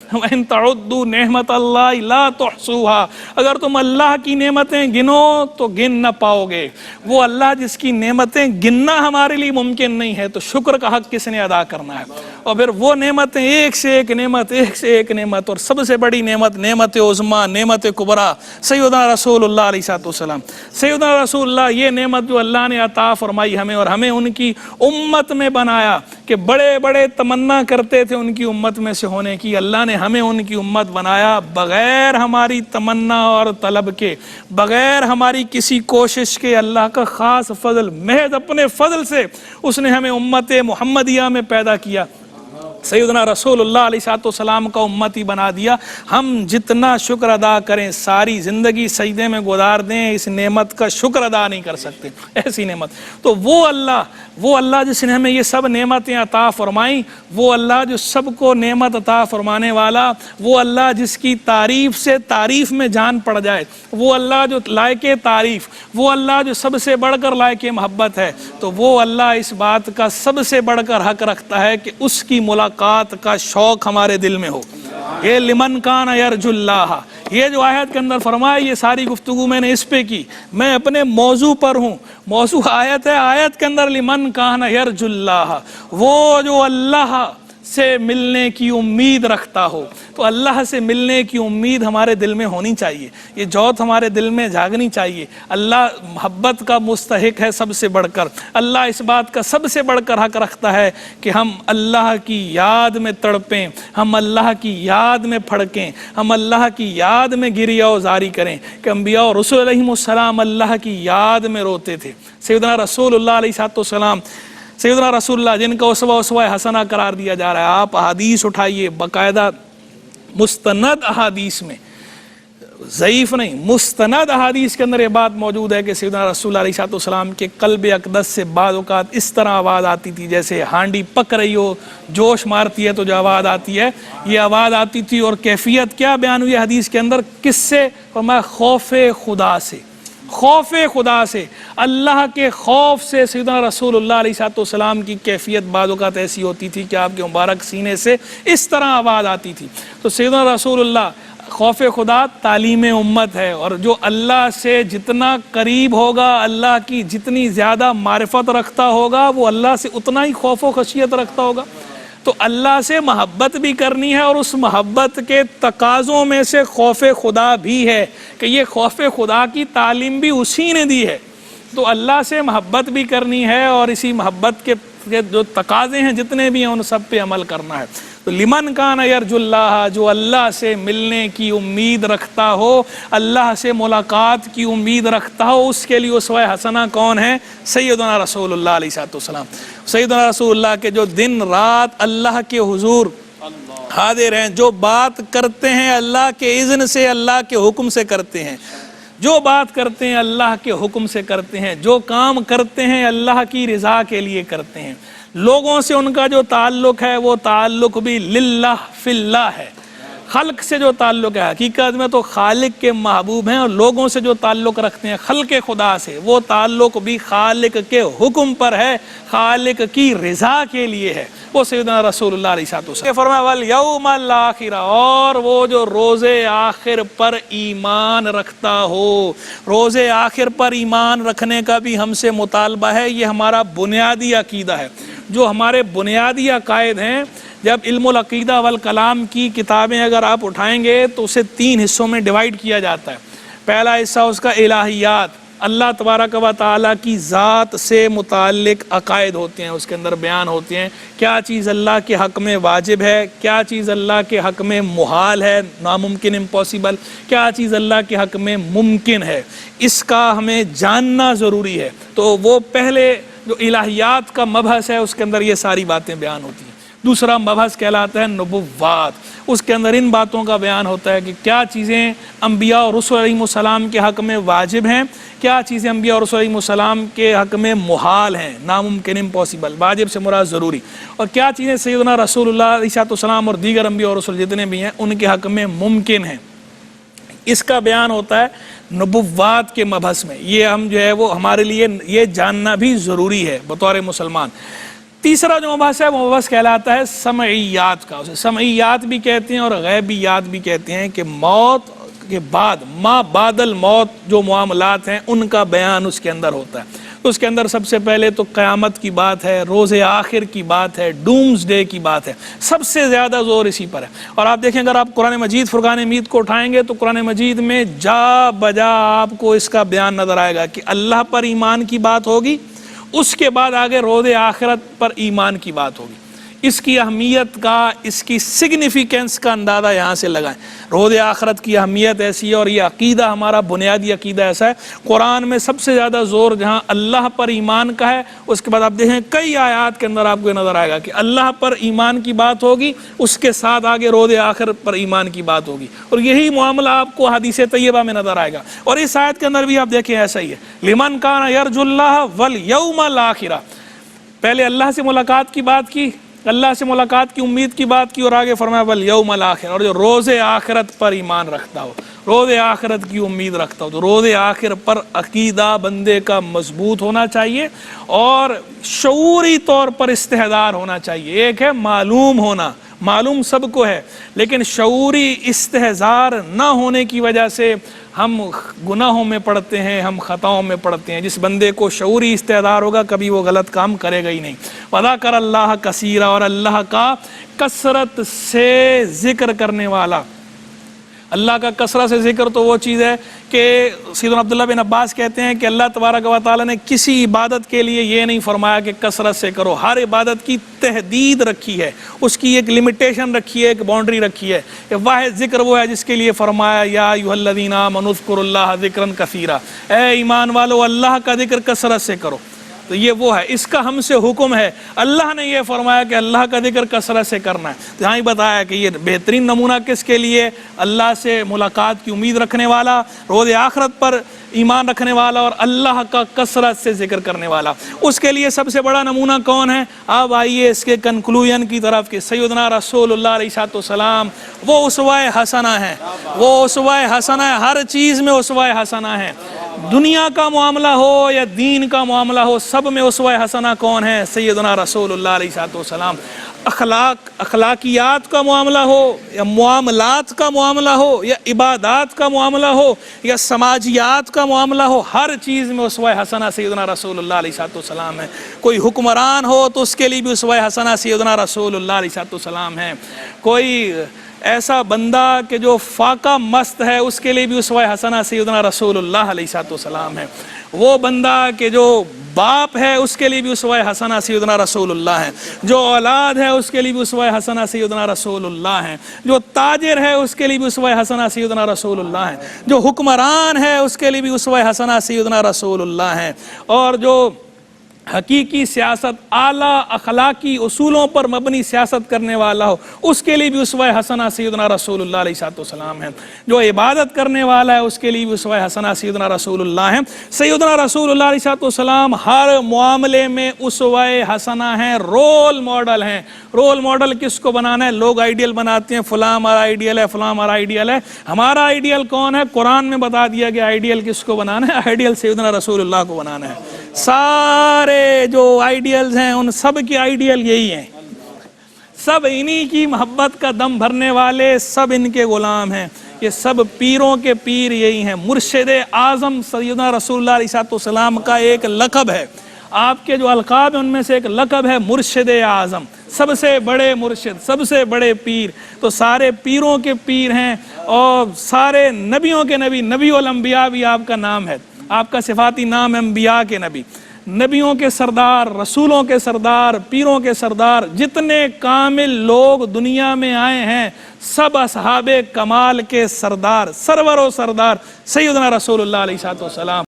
وَإِن تَعُدُّوا نِعْمَتَ اللَّهِ لَا تُحْصُوهَا، اگر تم اللہ کی نعمتیں گنو تو گن نہ پاؤ گے۔ وہ اللہ جس کی نعمتیں گننا ہمارے لیے ممکن نہیں ہے تو شکر کا حق کس نے ادا کرنا ہے؟ اور پھر وہ نعمتیں ایک سے ایک نعمت، ایک سے ایک نعمت، اور سب سے بڑی نعمت نعمت عظمیٰ، نعمت کبریٰ سیدنا رسول اللہ علیہ السلام۔ سیدنا رسول اللہ، یہ نعمت جو اللہ نے عطا فرمائی ہمیں، اور ہمیں ان کی امت میں بنایا کہ بڑے بڑے تمنا کرتے تھے ان کی امت میں سے ہونے کی، اللہ نے ہمیں ان کی امت بنایا بغیر ہماری تمنا اور طلب کے، بغیر ہماری کسی کوشش کے۔ اللہ کا خاص فضل، محض اپنے فضل سے اس نے ہمیں امت محمدیہ میں پیدا کیا، سیدنا رسول اللہ علیہ السلام کا امتی بنا دیا۔ ہم جتنا شکر ادا کریں، ساری زندگی سجدے میں گزار دیں، اس نعمت کا شکر ادا نہیں کر سکتے، ایسی نعمت۔ تو وہ اللہ جس نے ہمیں یہ سب نعمتیں عطا فرمائیں، وہ اللہ جو سب کو نعمت عطا فرمانے والا، وہ اللہ جس کی تعریف سے تعریف میں جان پڑ جائے، وہ اللہ جو لائق تعریف، وہ اللہ جو سب سے بڑھ کر لائق محبت ہے، تو وہ اللہ اس بات کا سب سے بڑھ کر حق رکھتا ہے کہ اس کی ملاقات کا شوق ہمارے دل میں ہو۔ یہ لمن کان یرجو اللہ، یہ جو آیت کے اندر فرمایا، یہ ساری گفتگو میں نے اس پہ کی، میں اپنے موضوع پر ہوں۔ موضوع آیت ہے، آیت کے اندر لمن کان یرجو اللہ، وہ جو اللہ سے ملنے کی امید رکھتا ہو۔ تو اللہ سے ملنے کی امید ہمارے دل میں ہونی چاہیے، یہ جوت ہمارے دل میں جاگنی چاہیے۔ اللہ محبت کا مستحق ہے سب سے بڑھ کر، اللہ اس بات کا سب سے بڑھ کر حق رکھتا ہے کہ ہم اللہ کی یاد میں تڑپیں، ہم اللہ کی یاد میں پھڑکیں، ہم اللہ کی یاد میں گریہ و زاری کریں، کہ انبیاء اور رسول علیہم السلام اللہ کی یاد میں روتے تھے۔ سیدنا رسول اللہ علیہ السلام، سیدنا رسول اللہ جن کا اسوہ حسنہ قرار دیا جا رہا ہے، آپ احادیث اٹھائیے، باقاعدہ مستند احادیث میں، ضعیف نہیں، مستند احادیث کے اندر یہ بات موجود ہے کہ سیدنا رسول اللہ علیہ السلام کے قلب اقدس سے بعض اوقات اس طرح آواز آتی تھی جیسے ہانڈی پک رہی ہو، جوش مارتی ہے تو جو آواز آتی ہے، یہ آواز آتی تھی۔ اور کیفیت کیا بیان ہوئی حدیث کے اندر؟ کس سے؟ فرمایا خوف خدا سے، خوف خدا سے، اللہ کے خوف سے۔ سیدنا رسول اللہ علیہ السلام کی کیفیت بعض اوقات ایسی ہوتی تھی کہ آپ کے مبارک سینے سے اس طرح آواز آتی تھی۔ تو سیدنا رسول اللہ، خوف خدا تعلیم امت ہے، اور جو اللہ سے جتنا قریب ہوگا، اللہ کی جتنی زیادہ معرفت رکھتا ہوگا، وہ اللہ سے اتنا ہی خوف و خشیت رکھتا ہوگا۔ تو اللہ سے محبت بھی کرنی ہے، اور اس محبت کے تقاضوں میں سے خوف خدا بھی ہے کہ یہ خوف خدا کی تعلیم بھی اسی نے دی ہے۔ تو اللہ سے محبت بھی کرنی ہے، اور اسی محبت کے جو تقاضے ہیں جتنے بھی ہیں ان سب پہ عمل کرنا ہے۔ تو لمن کان یرجو اللہ، جو اللہ سے ملنے کی امید رکھتا ہو، اللہ سے ملاقات کی امید رکھتا ہو، اس کے لیے اسوہ حسنہ کون ہے؟ سیدنا رسول اللہ علیہ السلام۔ سیدنا رسول اللہ کے جو دن رات اللہ کے حضور حاضر ہیں، جو بات کرتے ہیں اللہ کے اذن سے، اللہ کے حکم سے کرتے ہیں، جو بات کرتے ہیں اللہ کے حکم سے کرتے ہیں، جو کام کرتے ہیں اللہ کی رضا کے لیے کرتے ہیں۔ لوگوں سے ان کا جو تعلق ہے وہ تعلق بھی للہ فی اللہ ہے۔ خلق سے جو تعلق ہے، حقیقت میں تو خالق کے محبوب ہیں، اور لوگوں سے جو تعلق رکھتے ہیں خلق خدا سے، وہ تعلق بھی خالق کے حکم پر ہے، خالق کی رضا کے لیے ہے۔ وہ سیدنا رسول اللہ علیہ السلام فرمایا والیوم الآخر، اور وہ جو روز آخر پر ایمان رکھتا ہو۔ روز آخر پر ایمان رکھنے کا بھی ہم سے مطالبہ ہے، یہ ہمارا بنیادی عقیدہ ہے۔ جو ہمارے بنیادی عقائد ہیں، جب علم العقیدہ والکلام کی کتابیں اگر آپ اٹھائیں گے تو اسے 3 حصوں میں ڈیوائیڈ کیا جاتا ہے۔ پہلا حصہ اس کا الہیات، اللہ تبارک و تعالیٰ کی ذات سے متعلق عقائد ہوتے ہیں، اس کے اندر بیان ہوتے ہیں کیا چیز اللہ کے حق میں واجب ہے، کیا چیز اللہ کے حق میں محال ہے، ناممکن امپاسبل، کیا چیز اللہ کے حق میں ممکن ہے، اس کا ہمیں جاننا ضروری ہے۔ تو وہ پہلے جو الہیات کا مبحث ہے اس کے اندر یہ ساری باتیں بیان ہوتی ہیں۔ دوسرا مبحث کہلاتا ہے نبوات، اس کے اندر ان باتوں کا بیان ہوتا ہے کہ کیا چیزیں انبیاء اور رسول علیہ السلام کے حق میں واجب ہیں، کیا چیزیں انبیاء اور رسول علیہ السلام کے حق میں محال ہیں، ناممکن امپاسبل، واجب سے مراد ضروری، اور کیا چیزیں سیدنا رسول اللہ علیہ السلام اور دیگر انبیاء اور رسول جتنے بھی ہیں ان کے حق میں ممکن ہیں۔ اس کا بیان ہوتا ہے نبوات کے مبحث میں۔ یہ ہم جو ہے وہ ہمارے لیے یہ جاننا بھی ضروری ہے بطور مسلمان۔ تیسرا جو مبحث ہے وہ مبحث کہلاتا ہے سمعیات کا. اسے سمعیات بھی کہتے ہیں اور غیبیات بھی کہتے ہیں کہ موت کے بعد ما بعد الموت جو معاملات ہیں ان کا بیان اس کے اندر ہوتا ہے. تو اس کے اندر سب سے پہلے تو قیامت کی بات ہے, روز آخر کی بات ہے, ڈومز ڈے کی بات ہے. سب سے زیادہ زور اسی پر ہے. اور آپ دیکھیں اگر آپ قرآن مجید فرقان حمید کو اٹھائیں گے تو قرآن مجید میں جا بجا آپ کو اس کا بیان نظر آئے گا کہ اللہ پر ایمان کی بات ہوگی, اس کے بعد آگے روز آخرت پر ایمان کی بات ہوگی. اس کی اہمیت کا, اس کی سگنیفیکنس کا اندازہ یہاں سے لگائیں. روز آخرت کی اہمیت ایسی ہے اور یہ عقیدہ ہمارا بنیادی عقیدہ ایسا ہے. قرآن میں سب سے زیادہ زور جہاں اللہ پر ایمان کا ہے, اس کے بعد آپ دیکھیں کئی آیات کے اندر آپ کو نظر آئے گا کہ اللہ پر ایمان کی بات ہوگی, اس کے ساتھ آگے روز آخر پر ایمان کی بات ہوگی. اور یہی معاملہ آپ کو حدیث طیبہ میں نظر آئے گا. اور اس آیت کے اندر بھی آپ دیکھیں ایسا ہی ہے, لمن کان یرجو اللہ والیوم الاخرہ. پہلے اللہ سے ملاقات کی بات کی, اللہ سے ملاقات کی امید کی بات کی, اور آگے فرمایا والیوم الاخر, اور جو روز آخرت پر ایمان رکھتا ہو, روز آخرت کی امید رکھتا ہو, تو روز آخر پر عقیدہ بندے کا مضبوط ہونا چاہیے اور شعوری طور پر استحضار ہونا چاہیے. ایک ہے معلوم ہونا, معلوم سب کو ہے, لیکن شعوری استحضار نہ ہونے کی وجہ سے ہم گناہوں میں پڑتے ہیں, ہم خطاؤں میں پڑتے ہیں. جس بندے کو شعوری استحضار ہوگا کبھی وہ غلط کام کرے گا ہی نہیں. وذکر اللہ کثیرا, اور اللہ کا کثرت سے ذکر کرنے والا. اللہ کا کثرت سے ذکر تو وہ چیز ہے کہ سیدنا عبداللہ بن عباس کہتے ہیں کہ اللہ تبارک و تعالیٰ نے کسی عبادت کے لیے یہ نہیں فرمایا کہ کثرت سے کرو. ہر عبادت کی تحدید رکھی ہے, اس کی ایک لمیٹیشن رکھی ہے, ایک باؤنڈری رکھی ہے. واحد ذکر وہ ہے جس کے لیے فرمایا یا ایھا الذین آمنوا اذکروا اللہ ذکرا کثیرا, اے ایمان والو اللہ کا ذکر کثرت سے کرو. تو یہ وہ ہے, اس کا ہم سے حکم ہے. اللہ نے یہ فرمایا کہ اللہ کا ذکر کثرت سے کرنا ہے. تو یہاں ہی بتایا کہ یہ بہترین نمونہ کس کے لیے, اللہ سے ملاقات کی امید رکھنے والا, روز آخرت پر ایمان رکھنے والا اور اللہ کا کثرت سے ذکر کرنے والا. اس کے لیے سب سے بڑا نمونہ کون ہے؟ اب آئیے اس کے کنکلوژن کی طرف کہ سیدنا رسول اللہ علیہ السلام وہ اسوہ حسنہ ہیں, وہ اسوہ حسنہ ہے, ہر چیز میں اسوہ حسنہ ہے. دنیا کا معاملہ ہو یا دین کا معاملہ ہو, سب میں اسوہ حسنہ کون ہے؟ سیدنا رسول اللہ علیہ السلام. اخلاقیات کا معاملہ ہو یا معاملات کا معاملہ ہو یا عبادات کا معاملہ ہو یا سماجیات کا معاملہ ہو, ہر چیز میں اسوہ حسنہ سیدنا رسول اللہ علیہ السلام ہے. کوئی حکمران ہو تو اس کے لیے بھی اسوہ حسنہ سیدنا رسول اللہ علیہ السلام ہے. کوئی ایسا بندہ کہ جو فاقہ مست ہے اس کے لیے بھی اسوہ حسنہ سیدنا رسول اللہ علیہ السلام ہے. وہ بندہ کہ جو باپ ہے اس کے لیے بھی اسوہ حسنہ سیدنا رسول اللہ ہے. جو اولاد ہے اس کے لیے بھی اسوہ حسنہ سیدنا رسول اللہ ہے. جو تاجر ہے اس کے لیے بھی اسوہ حسنہ سیدنا رسول اللہ ہے. جو حکمران ہے اس کے لیے بھی اسوہ حسنہ سیدنا رسول اللہ ہے. اور جو حقیقی سیاست اعلیٰ اخلاقی اصولوں پر مبنی سیاست کرنے والا ہو اس کے لیے بھی اسوہ حسنہ سیدنا رسول اللہ علیہ السلام ہے. جو عبادت کرنے والا ہے اس کے لیے بھی اسوہ حسنہ سیدنا رسول اللہ ہے. سیدنا رسول اللہ علیہ السلام ہر معاملے میں اسوہ حسنہ ہیں, رول ماڈل ہیں. رول ماڈل کس کو بنانا ہے؟ لوگ آئیڈیل بناتے ہیں, فلاں ہمارا آئیڈیل ہے, فلاں ہمارا آئیڈیل ہے. ہمارا آئیڈیل کون ہے؟ قرآن میں بتا دیا کہ آئیڈیل کس کو بنانا ہے, آئیڈیل سیدنا رسول اللہ کو بنانا ہے. سارے جو آئیڈیلز ہیں ان سب کی آئیڈیل یہی ہیں, سب انہی کی محبت کا دم بھرنے والے, سب ان کے غلام ہیں. یہ سب پیروں کے پیر یہی ہیں. مرشد اعظم سیدنا رسول اللہ علیہ السلام کا ایک لقب ہے, آپ کے جو القاب ہیں ان میں سے ایک لقب ہے مرشد اعظم, سب سے بڑے مرشد, سب سے بڑے پیر. تو سارے پیروں کے پیر ہیں اور سارے نبیوں کے نبی, نبی الانبیاء بھی آپ کا نام ہے, آپ کا صفاتی نام ہے انبیاء کے نبی. نبیوں کے سردار, رسولوں کے سردار, پیروں کے سردار, جتنے کامل لوگ دنیا میں آئے ہیں سب اصحاب کمال کے سردار, سرور و سردار سیدنا رسول اللہ علیہ السلام.